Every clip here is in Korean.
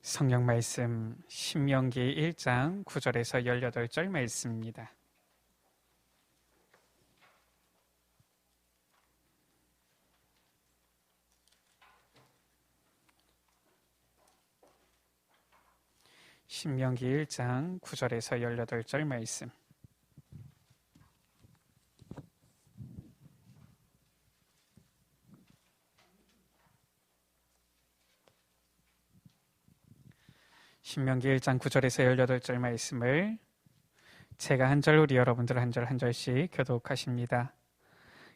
성경 말씀 신명기 1장 9절에서 18절 말씀입니다. 신명기 1장 9절에서 18절 말씀. 신명기 1장 9절에서 18절 말씀을 제가 한 절, 우리 여러분들 한 절 한 절씩 교독하십니다.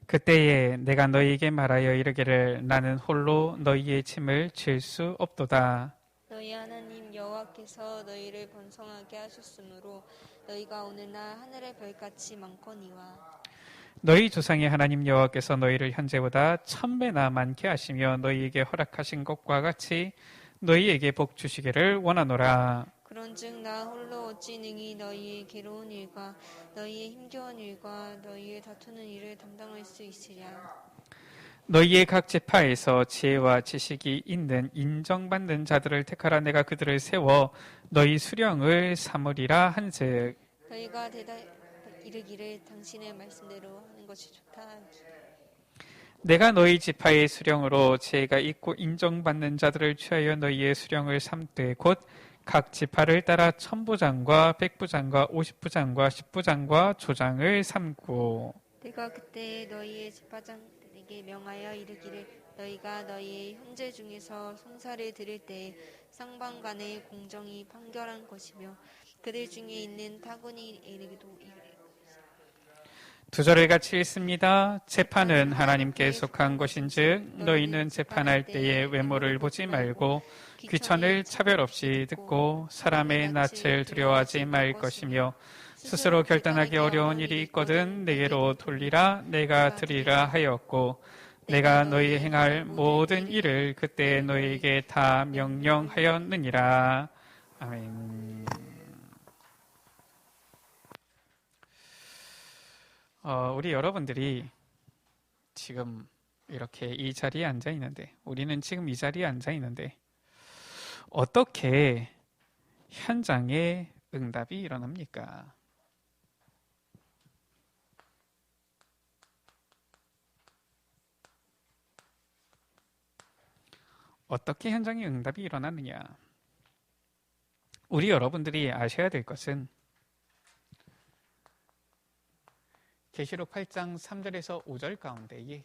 그때에 내가 너희에게 말하여 이르기를 나는 홀로 너희의 짐을 질 수 없도다. 너희 하나님 여호와께서 너희를 번성하게 하셨으므로 너희가 오늘날 하늘의 별같이 많거니와 너희 조상의 하나님 여호와께서 너희를 현재보다 1000배나 많게 하시며 너희에게 허락하신 것과 같이 너희에게 복 주시기를 원하노라. 그런즉 나 홀로 어찌 능히 너희의 괴로운 일과 너희의 힘겨운 일과 너희의 다투는 일을 담당할 수 있으랴. 너희의 각 지파에서 지혜와 지식이 있는 인정받는 자들을 택하라. 내가 그들을 세워 너희 수령을 삼으리라 한즉 너희가 이르기를 당신의 말씀대로 하는 것이 좋다. 내가 너희 지파의 수령으로 지혜가 있고 인정받는 자들을 취하여 너희의 수령을 삼되 곧 각 지파를 따라 1000부장과 100부장과 50부장과 10부장과 조장을 삼고 내가 그때 너희의 지파장들에게 명하여 이르기를 너희가 너희의 형제 중에서 송사를 드릴 때에 상방 간의 공정이 판결한 것이며 그들 중에 있는 타군이에게도 두 절을 같이 읽습니다. 재판은 하나님께 속한 것인즉 너희는 재판할 때에 외모를 보지 말고 귀천을 차별 없이 듣고 사람의 낯을 두려워하지 말 것이며 스스로 결단하기 어려운 일이 있거든 내게로 돌리라. 내가 드리라 하였고 내가 너희 행할 모든 일을 그때 너희에게 다 명령하였느니라. 아멘. 우리 여러분들이 지금 이렇게 이 자리에 앉아 있는데, 우리는 지금 이 자리에 앉아 있는데, 어떻게 현장에 응답이 일어납니까? 어떻게 현장에 응답이 일어나느냐? 우리 여러분들이 아셔야 될 것은 계시록 8장 3절에서 5절 가운데에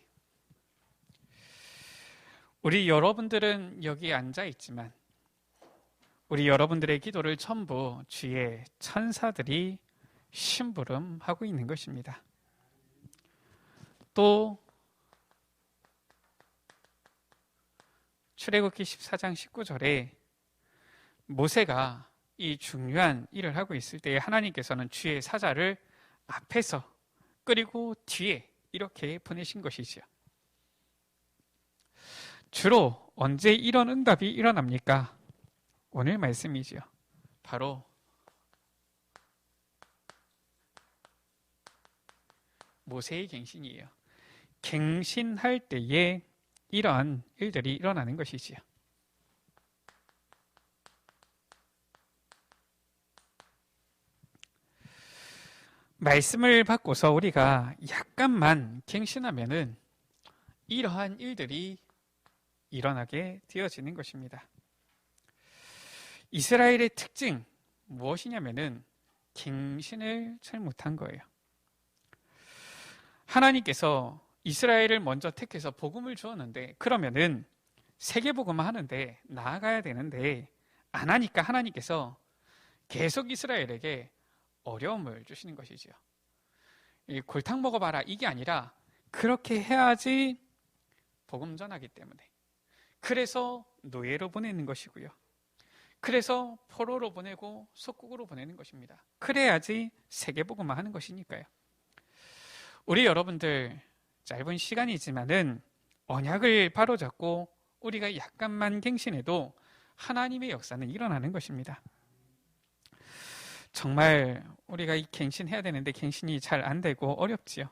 우리 여러분들은 여기 앉아 있지만 우리 여러분들의 기도를 전부 주의 천사들이 심부름하고 있는 것입니다. 또 출애굽기 14장 19절에 모세가 이 중요한 일을 하고 있을 때 하나님께서는 주의 사자를 앞에서 그리고 뒤에 이렇게 보내신 것이지요. 주로 언제 이런 응답이 일어납니까? 오늘 말씀이지요. 바로 모세의 갱신이에요. 갱신할 때에 이러한 일들이 일어나는 것이지요. 말씀을 받고서 우리가 약간만 갱신하면은 이러한 일들이 일어나게 되어지는 것입니다. 이스라엘의 특징 무엇이냐면은 갱신을 잘 못한 거예요. 하나님께서 이스라엘을 먼저 택해서 복음을 주었는데 그러면은 세계복음을 하는데 나아가야 되는데 안 하니까 하나님께서 계속 이스라엘에게 어려움을 주시는 것이지요. 골탕 먹어봐라 이게 아니라 그렇게 해야지 복음 전하기 때문에 그래서 노예로 보내는 것이고요. 그래서 포로로 보내고 속국으로 보내는 것입니다. 그래야지 세계복음을 하는 것이니까요. 우리 여러분들 짧은 시간이지만은 언약을 바로잡고 우리가 약간만 갱신해도 하나님의 역사는 일어나는 것입니다. 정말 우리가 이 갱신해야 되는데 갱신이 잘 안 되고 어렵지요.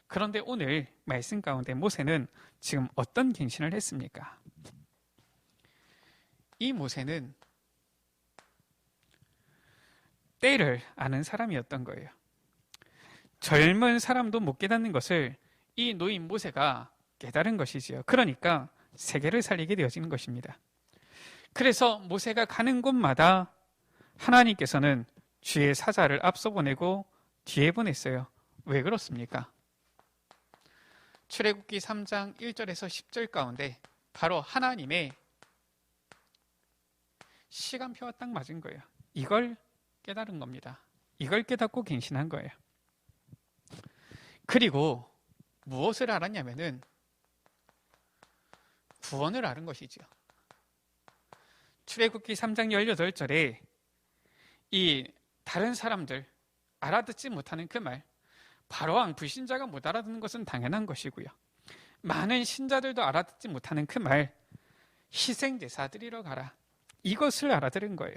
그런데 오늘 말씀 가운데 모세는 지금 어떤 갱신을 했습니까? 이 모세는 때를 아는 사람이었던 거예요. 젊은 사람도 못 깨닫는 것을 이 노인 모세가 깨달은 것이지요. 그러니까 세계를 살리게 되어지는 것입니다. 그래서 모세가 가는 곳마다 하나님께서는 주의 사자를 앞서 보내고 뒤에 보냈어요. 왜 그렇습니까? 출애굽기 3장 1절에서 10절 가운데 바로 하나님의 시간표와 딱 맞은 거예요. 이걸 깨달은 겁니다. 이걸 깨닫고 갱신한 거예요. 그리고 무엇을 알았냐면은 구원을 알은 것이죠. 출애굽기 3장 18절에 이 다른 사람들 알아듣지 못하는 그 말, 바로왕 불신자가 못 알아듣는 것은 당연한 것이고요. 많은 신자들도 알아듣지 못하는 그 말, 희생제사 드리러 가라. 이것을 알아들은 거예요.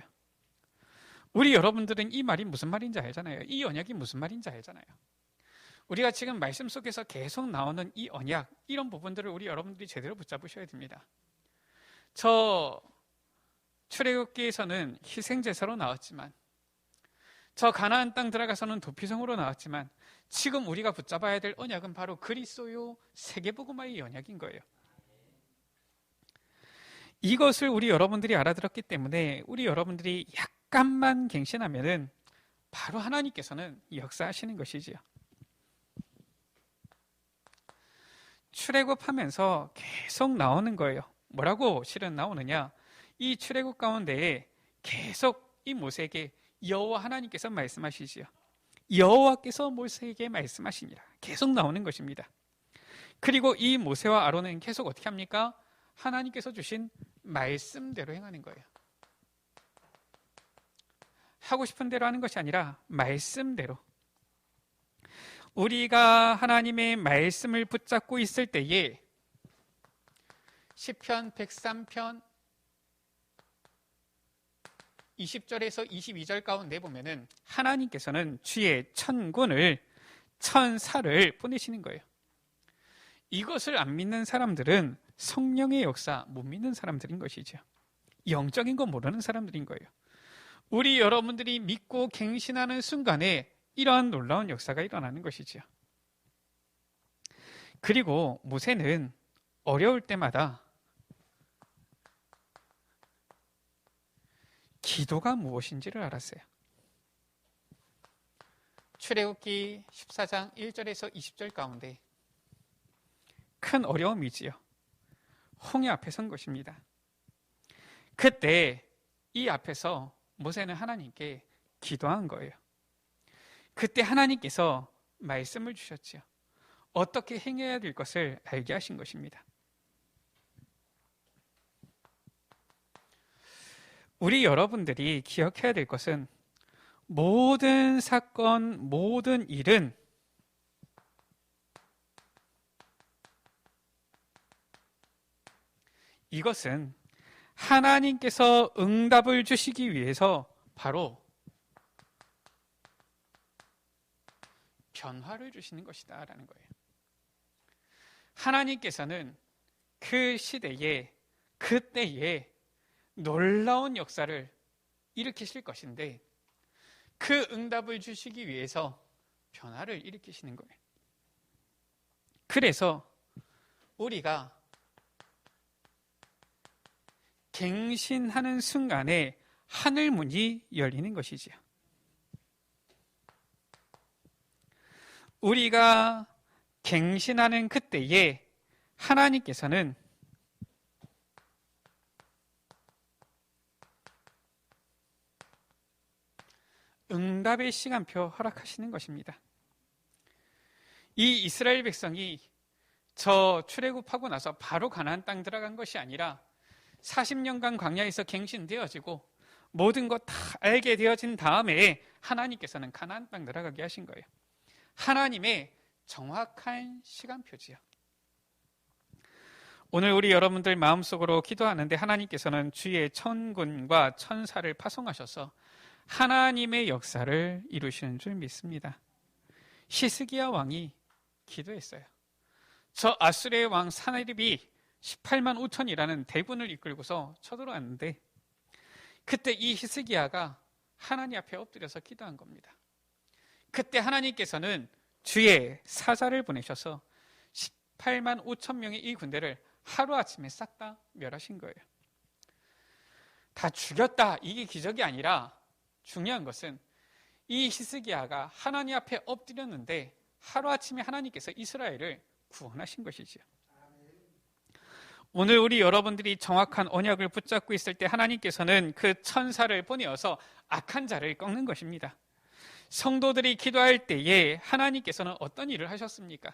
우리 여러분들은 이 말이 무슨 말인지 알잖아요. 이 언약이 무슨 말인지 알잖아요. 우리가 지금 말씀 속에서 계속 나오는 이 언약, 이런 부분들을 우리 여러분들이 제대로 붙잡으셔야 됩니다. 저 출애굽기에서는 희생제사로 나왔지만, 저 가나안 땅 들어가서는 도피성으로 나왔지만, 지금 우리가 붙잡아야 될 언약은 바로 그리스도요 세계복음화의 언약인 거예요. 이것을 우리 여러분들이 알아들었기 때문에 우리 여러분들이 약간만 갱신하면은 바로 하나님께서는 역사하시는 것이지요. 출애굽하면서 계속 나오는 거예요. 뭐라고 실은 나오느냐? 이 출애굽 가운데에 계속 이 모세에게 여호와 하나님께서 말씀하시지요. 여호와께서 모세에게 말씀하시니라. 계속 나오는 것입니다. 그리고 이 모세와 아론은 계속 어떻게 합니까? 하나님께서 주신 말씀대로 행하는 거예요. 하고 싶은 대로 하는 것이 아니라 말씀대로. 우리가 하나님의 말씀을 붙잡고 있을 때에 시편 103편 20절에서 22절 가운데 보면은 하나님께서는 주의 천군을, 천사를 보내시는 거예요. 이것을 안 믿는 사람들은 성령의 역사 못 믿는 사람들인 것이죠. 영적인 거 모르는 사람들인 거예요. 우리 여러분들이 믿고 갱신하는 순간에 이러한 놀라운 역사가 일어나는 것이죠. 그리고 모세는 어려울 때마다 기도가 무엇인지를 알았어요. 출애굽기 14장 1절에서 20절 가운데 큰 어려움이지요. 홍해 앞에 선 것입니다. 그때 이 앞에서 모세는 하나님께 기도한 거예요. 그때 하나님께서 말씀을 주셨지요. 어떻게 행해야 될 것을 알게 하신 것입니다. 우리 여러분들이 기억해야 될 것은 모든 사건, 모든 일은 이것은 하나님께서 응답을 주시기 위해서 바로 변화를 주시는 것이다 라는 거예요. 하나님께서는 그 시대에, 그때에 놀라운 역사를 일으키실 것인데 그 응답을 주시기 위해서 변화를 일으키시는 거예요. 그래서 우리가 갱신하는 순간에 하늘문이 열리는 것이지요. 우리가 갱신하는 그때에 하나님께서는 응답의 시간표 허락하시는 것입니다. 이 이스라엘 백성이 저 출애굽하고 나서 바로 가나안 땅 들어간 것이 아니라 40년간 광야에서 갱신되어지고 모든 것 다 알게 되어진 다음에 하나님께서는 가나안 땅 들어가게 하신 거예요. 하나님의 정확한 시간표지요. 오늘 우리 여러분들 마음속으로 기도하는데 하나님께서는 주의 천군과 천사를 파송하셔서 하나님의 역사를 이루시는 줄 믿습니다. 히스기야 왕이 기도했어요. 저 아수르의 왕 사나립이 18만 5천이라는 대군을 이끌고서 쳐들어왔는데 그때 이 히스기야가 하나님 앞에 엎드려서 기도한 겁니다. 그때 하나님께서는 주의 사자를 보내셔서 18만 5천 명의 이 군대를 하루아침에 싹 다 멸하신 거예요. 다 죽였다, 이게 기적이 아니라 중요한 것은 이 히스기야가 하나님 앞에 엎드렸는데 하루아침에 하나님께서 이스라엘을 구원하신 것이지요. 오늘 우리 여러분들이 정확한 언약을 붙잡고 있을 때 하나님께서는 그 천사를 보내어서 악한 자를 꺾는 것입니다. 성도들이 기도할 때에 하나님께서는 어떤 일을 하셨습니까?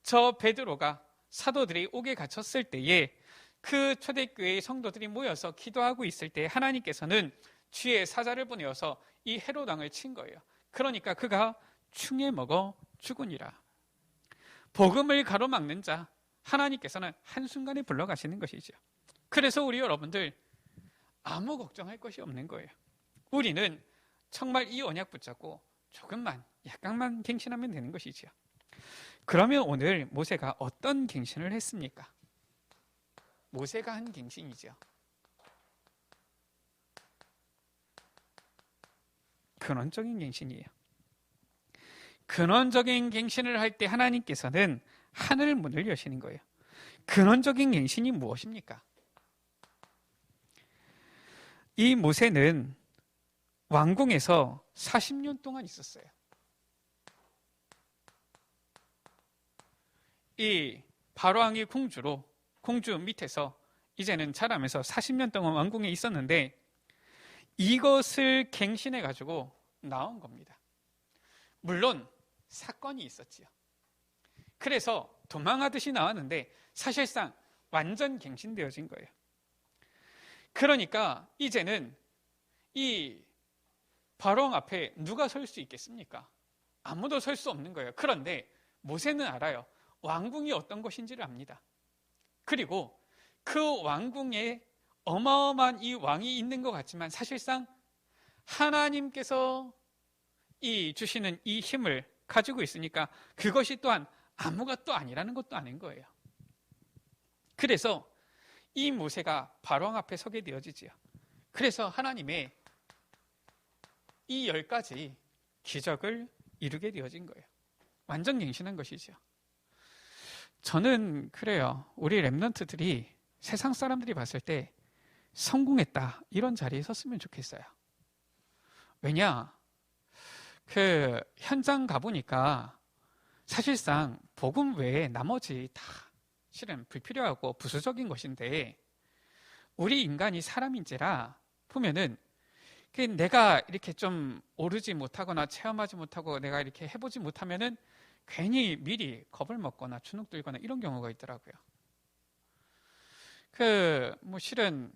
저 베드로가 사도들이 옥에 갇혔을 때에 그 초대교회의 성도들이 모여서 기도하고 있을 때 하나님께서는 주의 사자를 보내어서 이 헤롯 왕을 친 거예요. 그러니까 그가 충에 먹어 죽으니라. 복음을 가로막는 자 하나님께서는 한순간에 불러가시는 것이죠. 그래서 우리 여러분들 아무 걱정할 것이 없는 거예요. 우리는 정말 이 언약 붙잡고 조금만 약간만 갱신하면 되는 것이죠. 그러면 오늘 모세가 어떤 갱신을 했습니까? 모세가 한 갱신이죠. 근원적인 갱신이에요. 근원적인 갱신을 할 때 하나님께서는 하늘 문을 여시는 거예요. 근원적인 갱신이 무엇입니까? 이 모세는 왕궁에서 40년 동안 있었어요. 이 바로왕이 공주 밑에서 이제는 자라면서 40년 동안 왕궁에 있었는데 이것을 갱신해 가지고 나온 겁니다. 물론 사건이 있었지요. 그래서 도망하듯이 나왔는데 사실상 완전 갱신되어진 거예요. 그러니까 이제는 이 바로왕 앞에 누가 설 수 있겠습니까? 아무도 설 수 없는 거예요. 그런데 모세는 알아요. 왕궁이 어떤 것인지를 압니다. 그리고 그 왕궁에 어마어마한 이 왕이 있는 것 같지만 사실상 하나님께서 이 주시는 이 힘을 가지고 있으니까 그것이 또한 아무것도 아니라는 것도 아는 거예요. 그래서 이 모세가 바로왕 앞에 서게 되어지지요. 그래서 하나님의 이 10가지 기적을 이루게 되어진 거예요. 완전 갱신한 것이죠. 저는 그래요. 우리 렘넌트들이 세상 사람들이 봤을 때 성공했다 이런 자리에 섰으면 좋겠어요. 왜냐? 그 현장 가보니까 사실상 복음 외에 나머지 다 실은 불필요하고 부수적인 것인데 우리 인간이 사람인지라 보면은 내가 이렇게 좀 오르지 못하거나 체험하지 못하고 내가 이렇게 해보지 못하면은 괜히 미리 겁을 먹거나 주눅 들거나 이런 경우가 있더라고요. 실은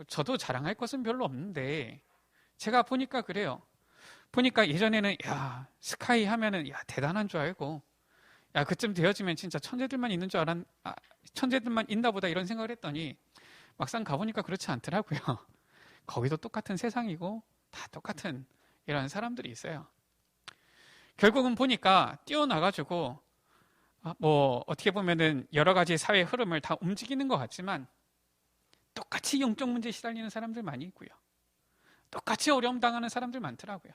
저도 자랑할 것은 별로 없는데 제가 보니까 그래요. 보니까 예전에는 스카이 하면은 대단한 줄 알고 그쯤 되어지면 진짜 천재들만 있는 줄 천재들만 있나 보다 이런 생각을 했더니 막상 가보니까 그렇지 않더라고요. 거기도 똑같은 세상이고 다 똑같은 이런 사람들이 있어요. 결국은 보니까 뛰어나가지고 어떻게 보면은 여러 가지 사회 흐름을 다 움직이는 것 같지만 똑같이 영적 문제에 시달리는 사람들 많이 있고요. 똑같이 어려움 당하는 사람들 많더라고요.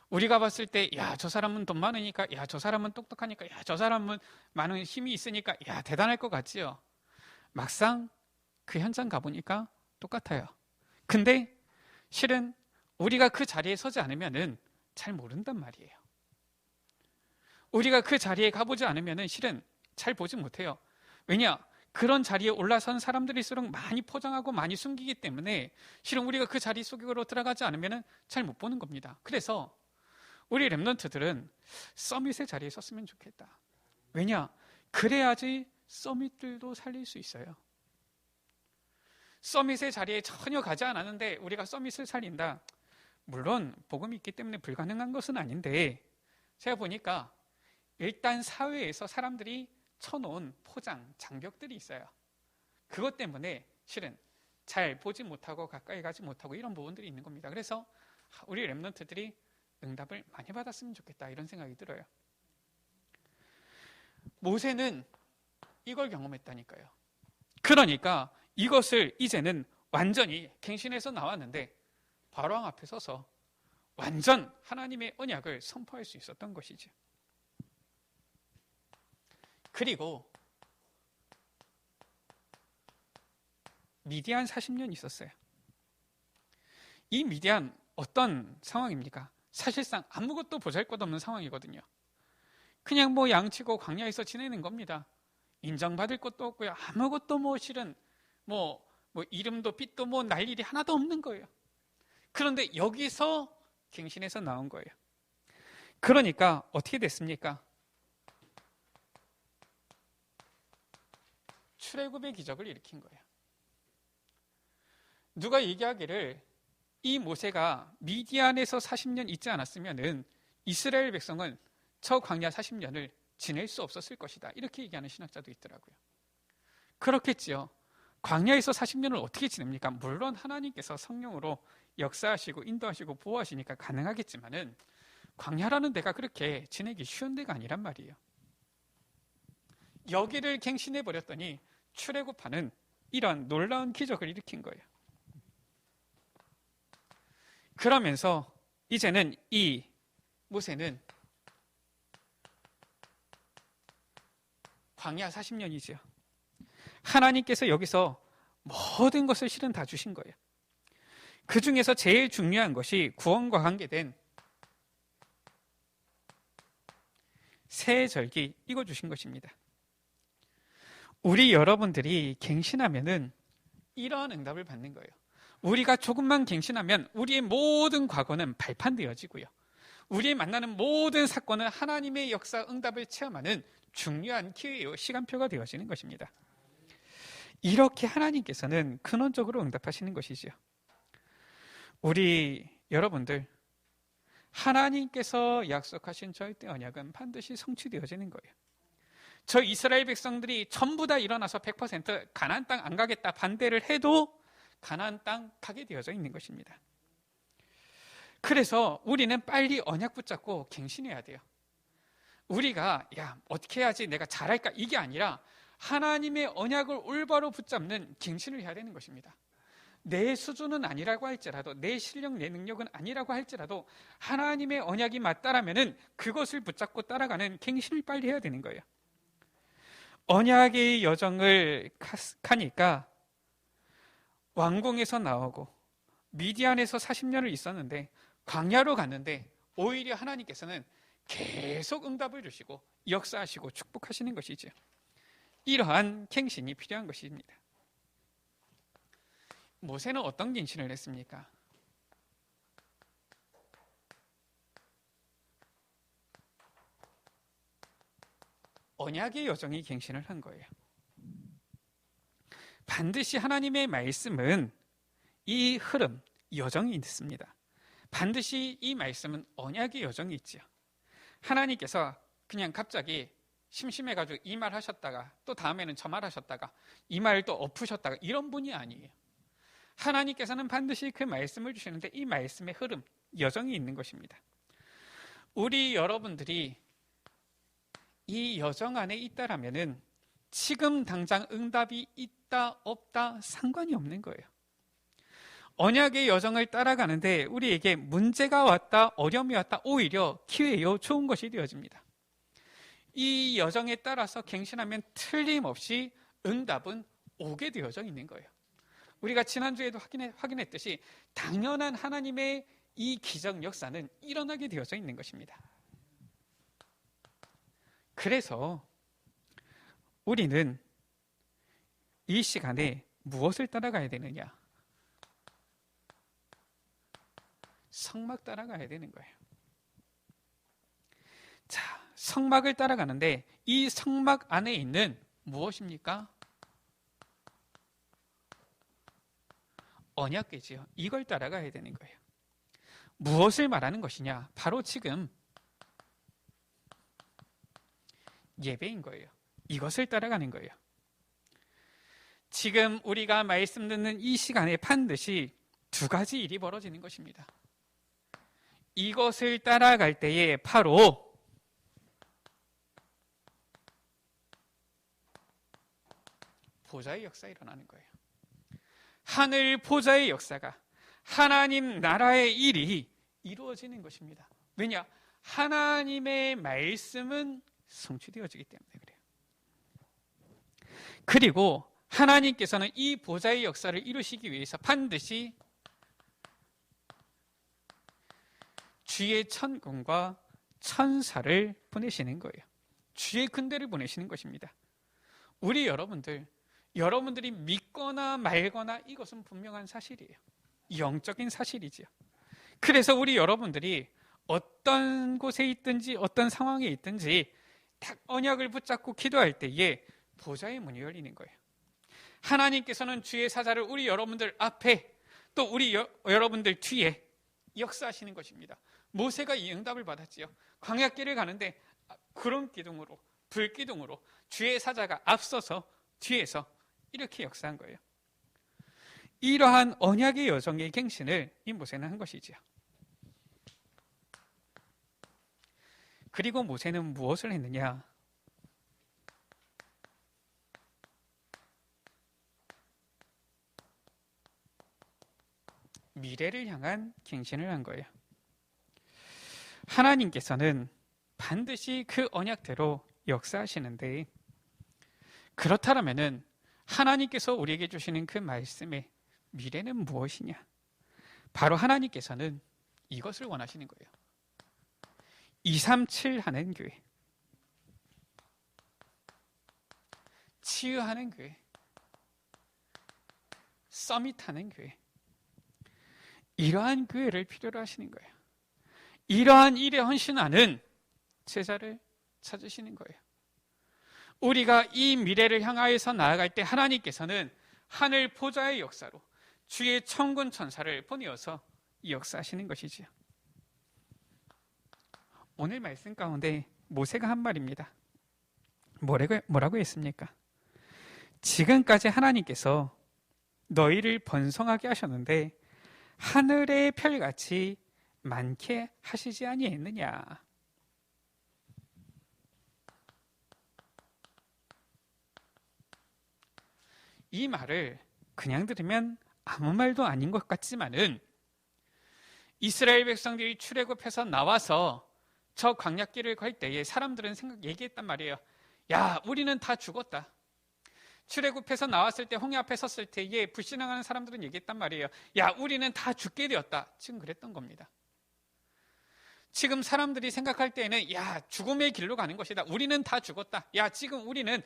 우리가 봤을 때 저 사람은 돈 많으니까 저 사람은 똑똑하니까 저 사람은 많은 힘이 있으니까 대단할 것 같지요. 막상 그 현장 가보니까 똑같아요. 근데 실은 우리가 그 자리에 서지 않으면은 잘 모른단 말이에요. 우리가 그 자리에 가보지 않으면은 실은 잘 보지 못해요. 왜냐? 그런 자리에 올라선 사람들일수록 많이 포장하고 많이 숨기기 때문에 실은 우리가 그 자리 속으로 들어가지 않으면은 잘 못 보는 겁니다. 그래서 우리 렘넌트들은 서밋의 자리에 섰으면 좋겠다. 왜냐? 그래야지 서밋들도 살릴 수 있어요. 서밋의 자리에 전혀 가지 않았는데 우리가 서밋을 살린다. 물론 복음이 있기 때문에 불가능한 것은 아닌데 제가 보니까 일단 사회에서 사람들이 쳐놓은 포장, 장벽들이 있어요. 그것 때문에 실은 잘 보지 못하고 가까이 가지 못하고 이런 부분들이 있는 겁니다. 그래서 우리 렘넌트들이 응답을 많이 받았으면 좋겠다 이런 생각이 들어요. 모세는 이걸 경험했다니까요. 그러니까 이것을 이제는 완전히 갱신해서 나왔는데 바로왕 앞에 서서 완전 하나님의 언약을 선포할 수 있었던 것이죠. 그리고 미디안 40년 있었어요. 이 미디안 어떤 상황입니까? 사실상 아무것도 보잘것없는 상황이거든요. 그냥 뭐 양치고 광야에서 지내는 겁니다. 인정받을 것도 없고요. 아무것도 뭐 실은 뭐 이름도 빛도 뭐 날 일이 하나도 없는 거예요. 그런데 여기서 갱신해서 나온 거예요. 그러니까 어떻게 됐습니까? 출애굽의 기적을 일으킨 거예요. 누가 얘기하기를 이 모세가 미디안에서 40년 있지 않았으면은 이스라엘 백성은 저 광야 40년을 지낼 수 없었을 것이다. 이렇게 얘기하는 신학자도 있더라고요. 그렇겠지요. 광야에서 40년을 어떻게 지냅니까? 물론 하나님께서 성령으로 역사하시고 인도하시고 보호하시니까 가능하겠지만은 광야라는 데가 그렇게 지내기 쉬운 데가 아니란 말이에요. 여기를 갱신해버렸더니 출애굽하는 이런 놀라운 기적을 일으킨 거예요. 그러면서 이제는 이 모세는 광야 40년이죠. 하나님께서 여기서 모든 것을 실은 다 주신 거예요. 그 중에서 제일 중요한 것이 구원과 관계된 새 절기, 이거 주신 것입니다. 우리 여러분들이 갱신하면은 이러한 응답을 받는 거예요. 우리가 조금만 갱신하면 우리의 모든 과거는 발판되어지고요. 우리의 만나는 모든 사건은 하나님의 역사 응답을 체험하는 중요한 기회요, 시간표가 되어지는 것입니다. 이렇게 하나님께서는 근원적으로 응답하시는 것이지요. 우리 여러분들, 하나님께서 약속하신 절대 언약은 반드시 성취되어지는 거예요. 저 이스라엘 백성들이 전부 다 일어나서 100% 가나안 땅 안 가겠다 반대를 해도 가나안 땅 가게 되어져 있는 것입니다. 그래서 우리는 빨리 언약 붙잡고 갱신해야 돼요. 우리가 어떻게 해야지 내가 잘할까 이게 아니라 하나님의 언약을 올바로 붙잡는 갱신을 해야 되는 것입니다. 내 수준은 아니라고 할지라도, 내 실력, 내 능력은 아니라고 할지라도 하나님의 언약이 맞다라면은 그것을 붙잡고 따라가는 갱신을 빨리 해야 되는 거예요. 언약의 여정을 가니까 왕궁에서 나오고 미디안에서 40년을 있었는데 광야로 갔는데 오히려 하나님께서는 계속 응답을 주시고 역사하시고 축복하시는 것이죠. 이러한 갱신이 필요한 것입니다. 모세는 어떤 갱신을 했습니까? 언약의 여정이 갱신을 한 거예요. 반드시 하나님의 말씀은 이 흐름, 여정이 있습니다. 반드시 이 말씀은 언약의 여정이 있죠. 하나님께서 그냥 갑자기 심심해가지고 이 말 하셨다가 또 다음에는 저 말 하셨다가 이 말을 또 엎으셨다가 이런 분이 아니에요. 하나님께서는 반드시 그 말씀을 주시는데 이 말씀의 흐름, 여정이 있는 것입니다. 우리 여러분들이 이 여정 안에 있다라면은 지금 당장 응답이 있다 없다 상관이 없는 거예요. 언약의 여정을 따라가는데 우리에게 문제가 왔다, 어려움이 왔다, 오히려 기회요, 좋은 것이 되어집니다. 이 여정에 따라서 갱신하면 틀림없이 응답은 오게 되어져 있는 거예요. 우리가 지난주에도 확인했듯이 당연한 하나님의 이 기적 역사는 일어나게 되어져 있는 것입니다. 그래서 우리는 이 시간에 무엇을 따라가야 되느냐? 성막 따라가야 되는 거예요. 자, 성막을 따라가는데 이 성막 안에 있는 무엇입니까? 언약궤지요. 이걸 따라가야 되는 거예요. 무엇을 말하는 것이냐? 바로 지금 예배인 거예요. 이것을 따라가는 거예요. 지금 우리가 말씀 듣는 이 시간에 반드시 두 가지 일이 벌어지는 것입니다. 이것을 따라갈 때에 바로 보좌의 역사가 일어나는 거예요. 하늘 보좌의 역사가, 하나님 나라의 일이 이루어지는 것입니다. 왜냐? 하나님의 말씀은 성취되어지기 때문에 그래요. 그리고 하나님께서는 이 보좌의 역사를 이루시기 위해서 반드시 주의 천군과 천사를 보내시는 거예요. 주의 군대를 보내시는 것입니다. 우리 여러분들이 믿거나 말거나 이것은 분명한 사실이에요. 영적인 사실이지요. 그래서 우리 여러분들이 어떤 곳에 있든지 어떤 상황에 있든지 딱 언약을 붙잡고 기도할 때에 보좌의 문이 열리는 거예요. 하나님께서는 주의 사자를 우리 여러분들 앞에 또 우리 여러분들 뒤에 역사하시는 것입니다. 모세가 이 응답을 받았지요. 광야길을 가는데 구름 기둥으로 불 기둥으로 주의 사자가 앞서서 뒤에서 이렇게 역사한 거예요. 이러한 언약의 여정의 갱신을 이 모세는 한 것이지요. 그리고 모세는 무엇을 했느냐? 미래를 향한 갱신을 한 거예요. 하나님께서는 반드시 그 언약대로 역사하시는데, 그렇다면은 하나님께서 우리에게 주시는 그 말씀의 미래는 무엇이냐? 바로 하나님께서는 이것을 원하시는 거예요. 237 하는 교회, 치유하는 교회, 서밋하는 교회, 이러한 교회를 필요로 하시는 거예요. 이러한 일에 헌신하는 제자를 찾으시는 거예요. 우리가 이 미래를 향하여서 나아갈 때 하나님께서는 하늘 보좌의 역사로 주의 천군 천사를 보내어서 역사하시는 것이지요. 오늘 말씀 가운데 모세가 한 말입니다. 뭐라고 했습니까? 지금까지 하나님께서 너희를 번성하게 하셨는데 하늘의 별같이 많게 하시지 아니했느냐? 이 말을 그냥 들으면 아무 말도 아닌 것 같지만은 이스라엘 백성들이 출애굽해서 나와서 저 광야길을 갈 때에 사람들은 얘기했단 말이에요. 야, 우리는 다 죽었다. 출애굽해서 나왔을 때 홍해 앞에 섰을 때에 불신앙하는 사람들은 얘기했단 말이에요. 야, 우리는 다 죽게 되었다. 지금 그랬던 겁니다. 지금 사람들이 생각할 때에는 야, 죽음의 길로 가는 것이다. 우리는 다 죽었다. 야, 지금 우리는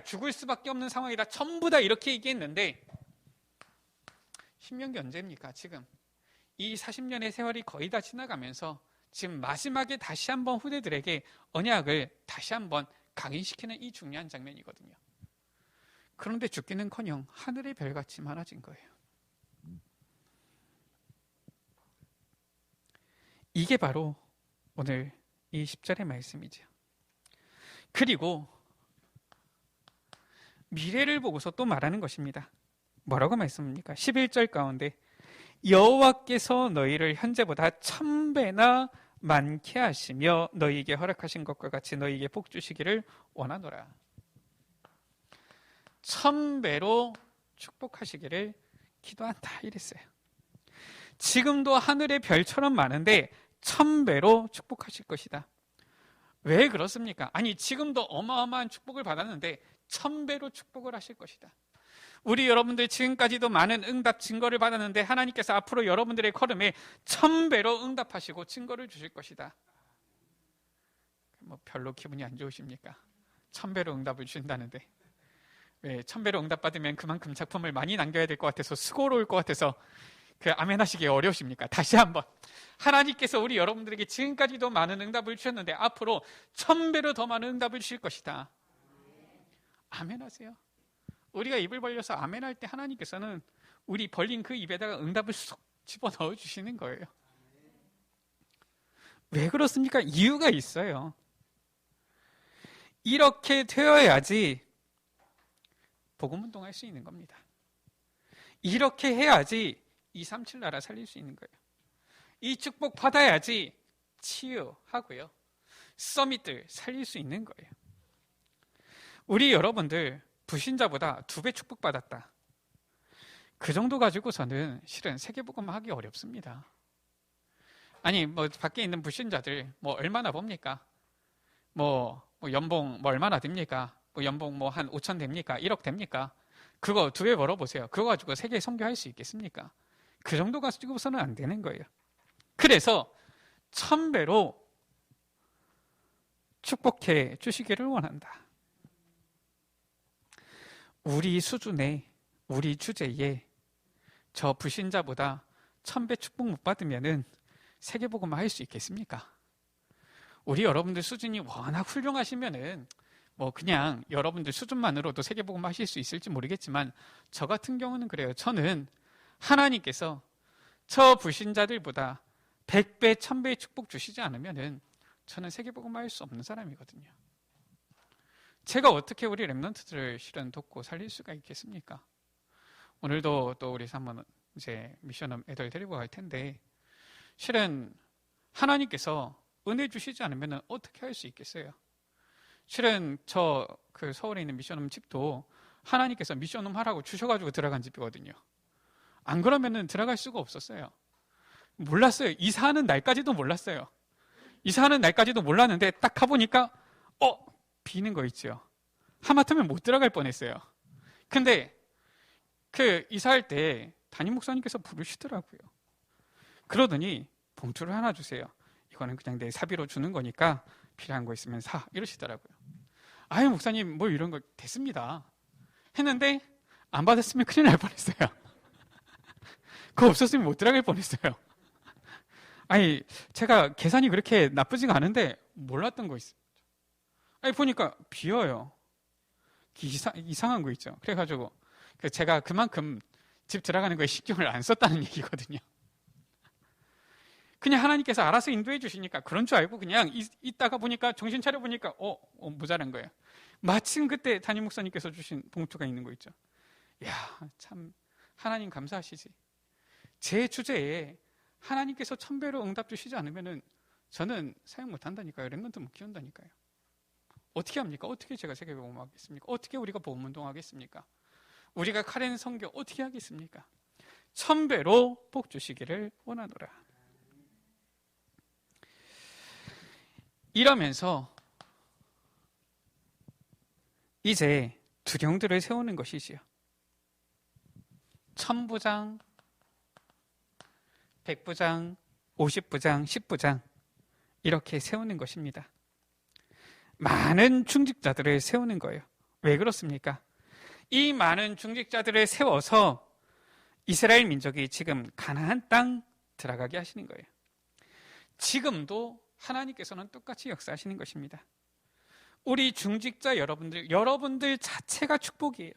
죽을 수밖에 없는 상황이다. 전부 다 이렇게 얘기했는데 신명기 언제입니까? 지금 이 40년의 세월이 거의 다 지나가면서 지금 마지막에 다시 한번 후대들에게 언약을 다시 한번 각인시키는 이 중요한 장면이거든요. 그런데 죽기는커녕 하늘의 별같이 많아진 거예요. 이게 바로 오늘 이 10절의 말씀이죠. 그리고 미래를 보고서 또 말하는 것입니다. 뭐라고 말씀합니까? 11절 가운데 여호와께서 너희를 현재보다 1000배나 많게 하시며 너희에게 허락하신 것과 같이 너희에게 복 주시기를 원하노라. 1000배로 축복하시기를 기도한다 이랬어요. 지금도 하늘의 별처럼 많은데 1000배로 축복하실 것이다. 왜 그렇습니까? 아니, 지금도 어마어마한 축복을 받았는데 1000배로 축복을 하실 것이다. 우리 여러분들 지금까지도 많은 응답 증거를 받았는데 하나님께서 앞으로 여러분들의 걸음에 1000배로 응답하시고 증거를 주실 것이다. 뭐 별로 기분이 안 좋으십니까? 1000배로 응답을 주신다는데. 왜 1000배로 응답받으면 그만큼 작품을 많이 남겨야 될 것 같아서 수고로울 것 같아서 아멘 하시기 어려우십니까? 다시 한번 하나님께서 우리 여러분들에게 지금까지도 많은 응답을 주셨는데 앞으로 1000배로 더 많은 응답을 주실 것이다. 아멘 하세요. 우리가 입을 벌려서 아멘 할 때 하나님께서는 우리 벌린 그 입에다가 응답을 쏙 집어넣어 주시는 거예요. 왜 그렇습니까? 이유가 있어요. 이렇게 되어야지 복음 운동할 수 있는 겁니다. 이렇게 해야지 237 나라 살릴 수 있는 거예요. 이 축복 받아야지 치유하고요, 서밋들 살릴 수 있는 거예요. 우리 여러분들 불신자보다 2배 축복받았다. 그 정도 가지고서는 실은 세계복음 하기 어렵습니다. 아니 뭐 밖에 있는 불신자들 뭐 얼마나 봅니까? 뭐 연봉 뭐 얼마나 됩니까? 뭐 연봉 뭐 한 5천 됩니까? 1억 됩니까? 그거 2배 벌어보세요. 그거 가지고 세계 선교할 수 있겠습니까? 그 정도 가지고서는 안 되는 거예요. 그래서 1000배로 축복해 주시기를 원한다. 우리 수준에, 우리 주제에 저 불신자보다 1000배 축복 못 받으면은 세계복음 할 수 있겠습니까? 우리 여러분들 수준이 워낙 훌륭하시면은 뭐 그냥 여러분들 수준만으로도 세계복음 하실 수 있을지 모르겠지만 저 같은 경우는 그래요. 저는 하나님께서 저 불신자들보다 100배, 1000배의 축복 주시지 않으면은 저는 세계복음 할 수 없는 사람이거든요. 제가 어떻게 우리 랩런트들을 실은 돕고 살릴 수가 있겠습니까? 오늘도 또 우리 사모는 이제 미션 애들 데리고 갈 텐데 실은 하나님께서 은혜 주시지 않으면 어떻게 할 수 있겠어요? 실은 저 그 서울에 있는 미션홈 집도 하나님께서 미션홈 하라고 주셔가지고 들어간 집이거든요. 안 그러면은 들어갈 수가 없었어요. 몰랐어요. 이사하는 날까지도 몰랐어요. 이사하는 날까지도 몰랐는데 딱 가보니까 비는 거 있죠. 하마터면 못 들어갈 뻔했어요. 근데 그 이사할 때 담임 목사님께서 부르시더라고요. 그러더니 봉투를 하나 주세요. 이거는 그냥 내 사비로 주는 거니까 필요한 거 있으면 사. 이러시더라고요. 아유 목사님 뭐 이런 거 됐습니다. 했는데 안 받았으면 큰일 날 뻔했어요. 그거 없었으면 못 들어갈 뻔했어요. 아니 제가 계산이 그렇게 나쁘지가 않은데 몰랐던 거 있어요. 아니 보니까 비어요. 이상한 거 있죠. 그래가지고 제가 그만큼 집 들어가는 거에 신경을 안 썼다는 얘기거든요. 그냥 하나님께서 알아서 인도해 주시니까 그런 줄 알고 그냥 있다가 보니까 정신 차려 보니까 모자란 거예요. 마침 그때 담임 목사님께서 주신 봉투가 있는 거 있죠. 야, 참 하나님 감사하시지. 제 주제에 하나님께서 1000배로 응답 주시지 않으면은 저는 사용 못 한다니까요. 랩런트 못 키운다니까요. 어떻게 합니까? 어떻게 제가 세계복음 하겠습니까? 어떻게 우리가 복음운동 하겠습니까? 우리가 카렌 선교 어떻게 하겠습니까? 1000배로 복 주시기를 원하노라. 이러면서 이제 두령들을 세우는 것이지요. 1000부장, 100부장, 50부장, 10부장 이렇게 세우는 것입니다. 많은 중직자들을 세우는 거예요. 왜 그렇습니까? 이 많은 중직자들을 세워서 이스라엘 민족이 지금 가나안 땅 들어가게 하시는 거예요. 지금도 하나님께서는 똑같이 역사하시는 것입니다. 우리 중직자 여러분들 자체가 축복이에요.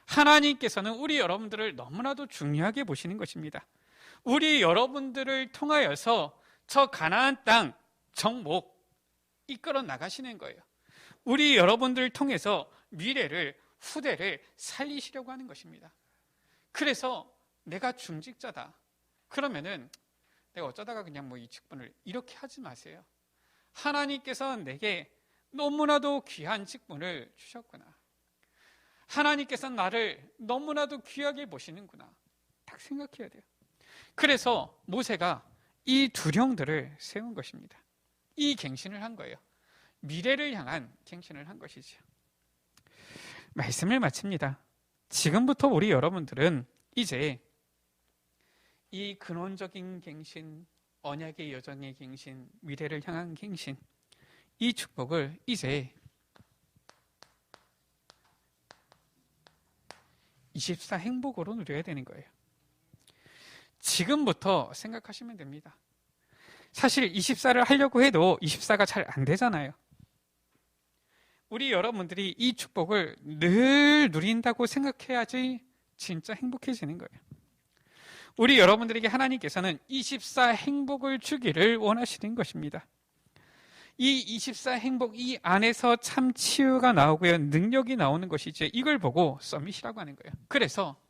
하나님께서는 우리 여러분들을 너무나도 중요하게 보시는 것입니다. 우리 여러분들을 통하여서 저 가나안 땅 정복 이끌어 나가시는 거예요. 우리 여러분들을 통해서 미래를 후대를 살리시려고 하는 것입니다. 그래서 내가 중직자다. 그러면은 내가 어쩌다가 그냥 뭐 이 직분을 이렇게 하지 마세요. 하나님께서 내게 너무나도 귀한 직분을 주셨구나. 하나님께서 나를 너무나도 귀하게 보시는구나. 딱 생각해야 돼요. 그래서 모세가 이 두령들을 세운 것입니다. 이 갱신을 한 거예요. 미래를 향한 갱신을 한 것이죠. 말씀을 마칩니다. 지금부터 우리 여러분들은 이제 이 근원적인 갱신, 언약의 여정의 갱신, 미래를 향한 갱신, 이 축복을 이제 24 행복으로 누려야 되는 거예요. 지금부터 생각하시면 됩니다. 사실 24를 하려고 해도 24가 잘 안 되잖아요. 우리 여러분들이 이 축복을 늘 누린다고 생각해야지 진짜 행복해지는 거예요. 우리 여러분들에게 하나님께서는 24 행복을 주기를 원하시는 것입니다. 이 24 행복, 이 안에서 참 치유가 나오고요. 능력이 나오는 것이죠. 이걸 보고 서밋이라고 하는 거예요. 그래서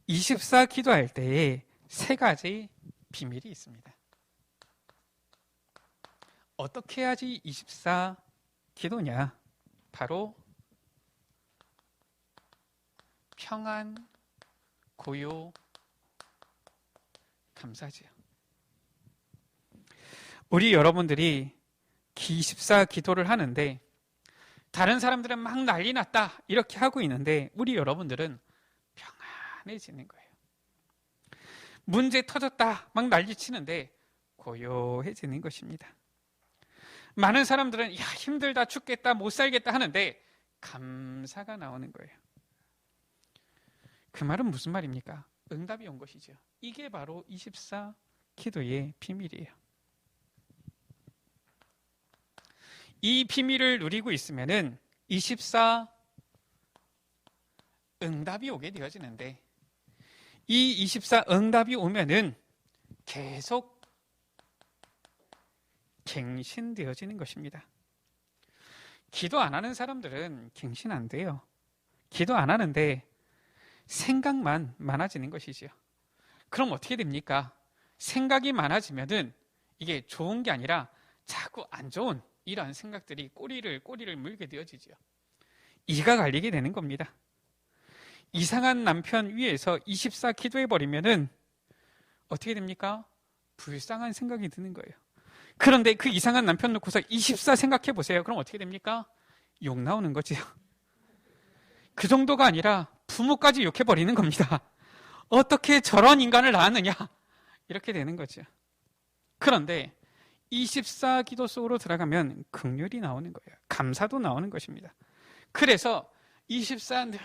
24 기도할 때에 3가지 비밀이 있습니다. 어떻게 해야지 24 기도냐? 바로 평안, 고요, 감사지요. 우리 여러분들이 기24 기도를 하는데 다른 사람들은 막 난리 났다 이렇게 하고 있는데 우리 여러분들은 평안해지는 거예요. 문제 터졌다 막 난리치는데 고요해지는 것입니다. 많은 사람들은 야 힘들다 죽겠다 못 살겠다 하는데 감사가 나오는 거예요. 그 말은 무슨 말입니까? 응답이 온 것이죠. 이게 바로 24 기도의 비밀이에요. 이 비밀을 누리고 있으면은 24 응답이 오게 되어지는데 이 24 응답이 오면은 계속 갱신되어지는 것입니다. 기도 안 하는 사람들은 갱신 안 돼요. 기도 안 하는데 생각만 많아지는 것이지요. 그럼 어떻게 됩니까? 생각이 많아지면은 이게 좋은 게 아니라 자꾸 안 좋은 이러한 생각들이 꼬리를 물게 되어지죠. 이가 갈리게 되는 겁니다. 이상한 남편 위에서 24 기도해버리면은 어떻게 됩니까? 불쌍한 생각이 드는 거예요. 그런데 그 이상한 남편 놓고서 24 생각해보세요. 그럼 어떻게 됩니까? 욕 나오는 거지요. 그 정도가 아니라 부모까지 욕해버리는 겁니다. 어떻게 저런 인간을 낳았느냐? 이렇게 되는 거죠. 그런데 24 기도 속으로 들어가면 긍휼이 나오는 거예요. 감사도 나오는 것입니다. 그래서 24 늘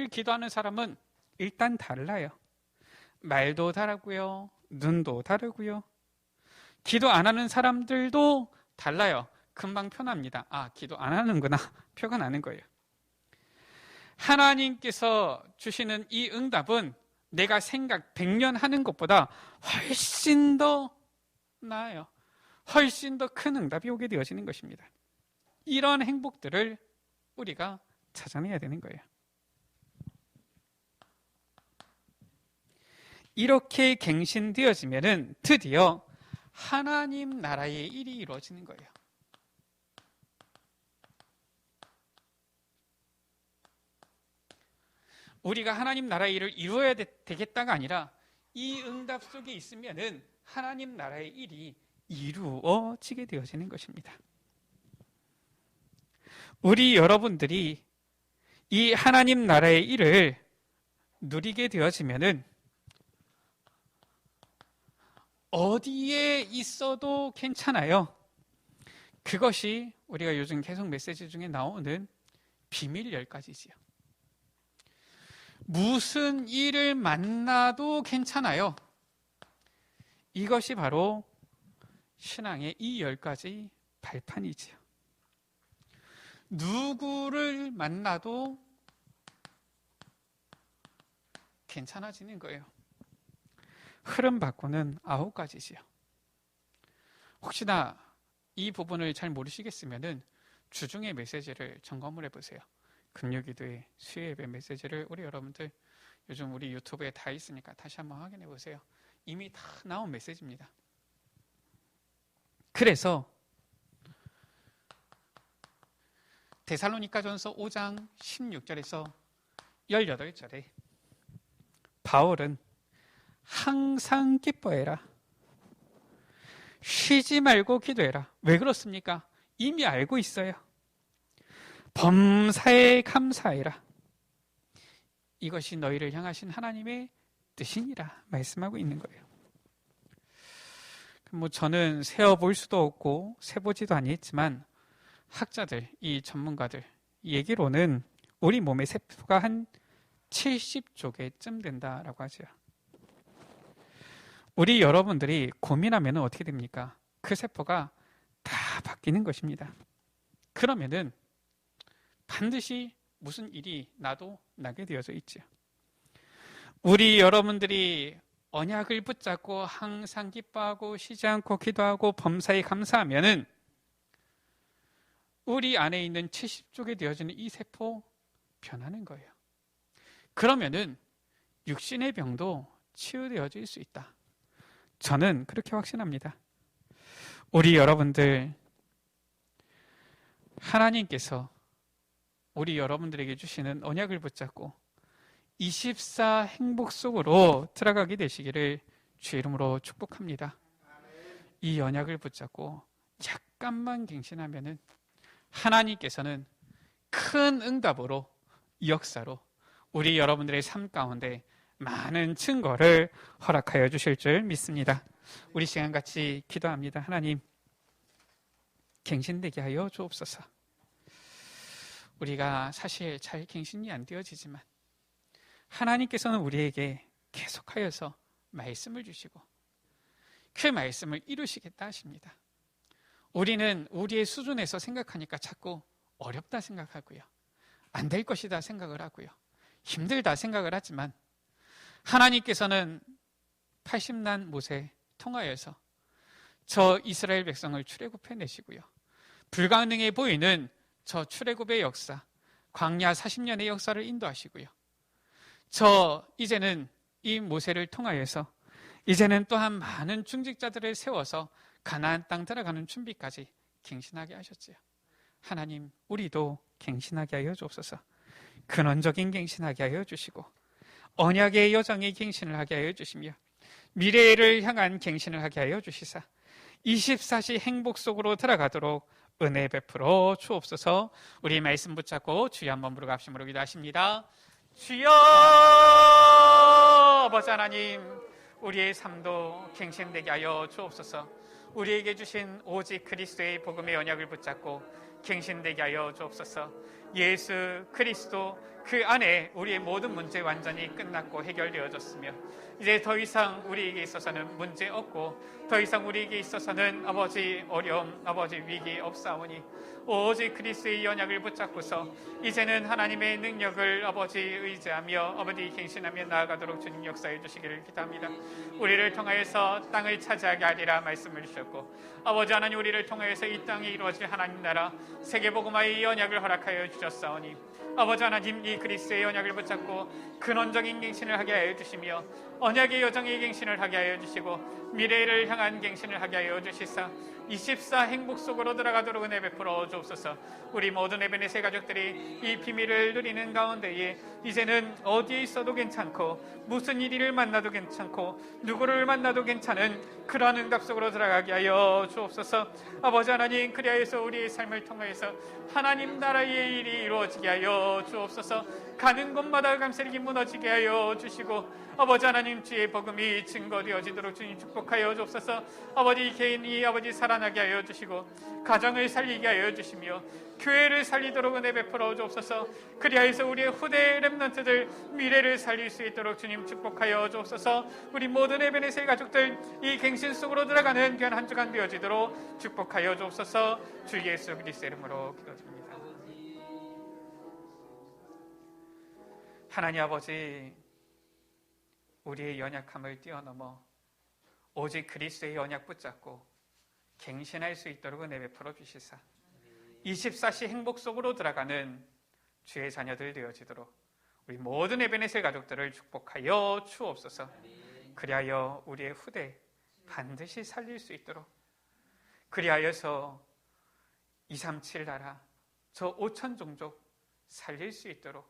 기도하는 사람은 일단 달라요. 말도 다르고요. 눈도 다르고요. 기도 안 하는 사람들도 달라요. 금방 표납니다. 아, 기도 안 하는구나. 표가 나는 거예요. 하나님께서 주시는 이 응답은 내가 생각 100년 하는 것보다 훨씬 더 나아요. 훨씬 더 큰 응답이 오게 되어지는 것입니다. 이런 행복들을 우리가 찾아내야 되는 거예요. 이렇게 갱신되어지면은 드디어 하나님 나라의 일이 이루어지는 거예요. 우리가 하나님 나라의 일을 이루어야 되겠다가 아니라 이 응답 속에 있으면은 하나님 나라의 일이 이루어지게 되어지는 것입니다. 우리 여러분들이 이 하나님 나라의 일을 누리게 되어지면은 어디에 있어도 괜찮아요. 그것이 우리가 요즘 계속 메시지 중에 나오는 비밀 10가지지요. 무슨 일을 만나도 괜찮아요. 이것이 바로 신앙의 이 10가지 발판이지요. 누구를 만나도 괜찮아지는 거예요. 흐름 바꾸는 9가지지요. 혹시나 이 부분을 잘 모르시겠으면은 주중의 메시지를 점검을 해보세요. 금요기도의 수요예배 메시지를 우리 여러분들 요즘 우리 유튜브에 다 있으니까 다시 한번 확인해 보세요. 이미 다 나온 메시지입니다. 그래서 데살로니가전서 5장 16절에서 18절에 바울은 항상 기뻐해라. 쉬지 말고 기도해라. 왜 그렇습니까? 이미 알고 있어요. 범사에 감사해라. 이것이 너희를 향하신 하나님의 뜻이니라 말씀하고 있는 거예요. 저는 세어볼 수도 없고 세보지도 아니했지만 학자들, 이 전문가들 얘기로는 우리 몸의 세포가 한 70조 개쯤 된다라고 하죠. 우리 여러분들이 고민하면 어떻게 됩니까? 그 세포가 다 바뀌는 것입니다. 그러면은 반드시 무슨 일이 나도 나게 되어져 있죠. 우리 여러분들이 언약을 붙잡고 항상 기뻐하고 쉬지 않고 기도하고 범사에 감사하면은 우리 안에 있는 70쪽에 되어지는 이 세포 변하는 거예요. 그러면은 육신의 병도 치유되어질 수 있다. 저는 그렇게 확신합니다. 우리 여러분들 하나님께서 우리 여러분들에게 주시는 언약을 붙잡고 24 행복 속으로 들어가게 되시기를 주의 이름으로 축복합니다. 이 언약을 붙잡고 약간만 갱신하면은 하나님께서는 큰 응답으로, 역사로 우리 여러분들의 삶 가운데 많은 증거를 허락하여 주실 줄 믿습니다. 우리 시간 같이 기도합니다. 하나님, 갱신되게 하여 주옵소서. 우리가 사실 잘 갱신이 안 되어지지만 하나님께서는 우리에게 계속하여서 말씀을 주시고 그 말씀을 이루시겠다 하십니다. 우리는 우리의 수준에서 생각하니까 자꾸 어렵다 생각하고요, 안 될 것이다 생각을 하고요, 힘들다 생각을 하지만 하나님께서는 80난 못에 통하여서 저 이스라엘 백성을 출애굽해내시고요, 불가능해 보이는 저 출애굽의 역사, 광야 40년의 역사를 인도하시고요, 저 이제는 이 모세를 통하여서 이제는 또한 많은 중직자들을 세워서 가나안 땅 들어가는 준비까지 갱신하게 하셨지요. 하나님, 우리도 갱신하게 하여 주옵소서. 근원적인 갱신하게 하여 주시고 언약의 여정의 갱신을 하게 하여 주시며 미래를 향한 갱신을 하게 하여 주시사 24시 행복 속으로 들어가도록 은혜 베풀어 주옵소서. 우리 말씀 붙잡고 주여 한번 부르갑심으로 기도하십니다. 주여, 아버지 하나님, 우리의 삶도 갱신되게 하여 주옵소서. 우리에게 주신 오직 그리스도의 복음의 언약을 붙잡고 갱신되게 하여 주옵소서. 예수 그리스도 그 안에 우리의 모든 문제 완전히 끝났고 해결되어졌으며 이제 더 이상 우리에게 있어서는 문제 없고 더 이상 우리에게 있어서는 아버지 어려움, 아버지 위기 없사오니 오직 그리스도의 언약을 붙잡고서 이제는 하나님의 능력을 아버지 의지하며 아버지 갱신하며 나아가도록 주님 역사해 주시기를 기도합니다. 우리를 통하여서 땅을 차지하게 하리라 말씀을 주셨고 아버지 하나님, 우리를 통하여서 이 땅에 이루어질 하나님 나라 세계복음화의 언약을 허락하여 주셨사오니 아버지 하나님, 이 그리스도의 언약을 붙잡고 근원적인 갱신을 하게 하여 주시며 언약의 여정의 갱신을 하게 하여 주시고 미래를 향한 갱신을 하게 하여 주시사 24 행복 속으로 들어가도록 은혜 베풀어 주옵소서. 우리 모든 에베네세 가족들이 이 비밀을 누리는 가운데에 이제는 어디에 있어도 괜찮고 무슨 일을 만나도 괜찮고 누구를 만나도 괜찮은 그러한 응답 속으로 들어가게 하여 주옵소서. 아버지 하나님, 그리하여서 우리의 삶을 통하여서 하나님 나라의 일이 이루어지게 하여 주옵소서. 가는 곳마다 감사력이 무너지게 하여 주시고 아버지 하나님, 주의 복음이 증거되어지도록 주님 축복하여 주옵소서. 아버지 개인이 아버지 살아나게 하여 주시고 가정을 살리게 하여 주시며 교회를 살리도록 은혜 베풀어 주옵소서. 그리하여서 우리의 후대 렘넌트들 미래를 살릴 수 있도록 주님 축복하여 주옵소서. 우리 모든 에베네세 가족들 이 갱신 속으로 들어가는 귀한 한 주간 되어지도록 축복하여 주옵소서. 주 예수 그리스도의 이름으로 기도드립니다. 하나님 아버지, 우리의 연약함을 뛰어넘어 오직 그리스도의 언약 붙잡고 갱신할 수 있도록 은혜 베풀어 주시사 24시 행복 속으로 들어가는 주의 자녀들 되어지도록 우리 모든 에베네셀 가족들을 축복하여 주옵소서. 그리하여 우리의 후대 반드시 살릴 수 있도록, 그리하여서 237 나라 저 5천 종족 살릴 수 있도록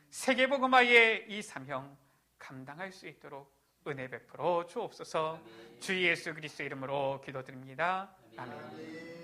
세계복음화의 이 사명 감당할 수 있도록 은혜 베풀어 주옵소서. 주 예수 그리스도 이름으로 기도드립니다. 아멘.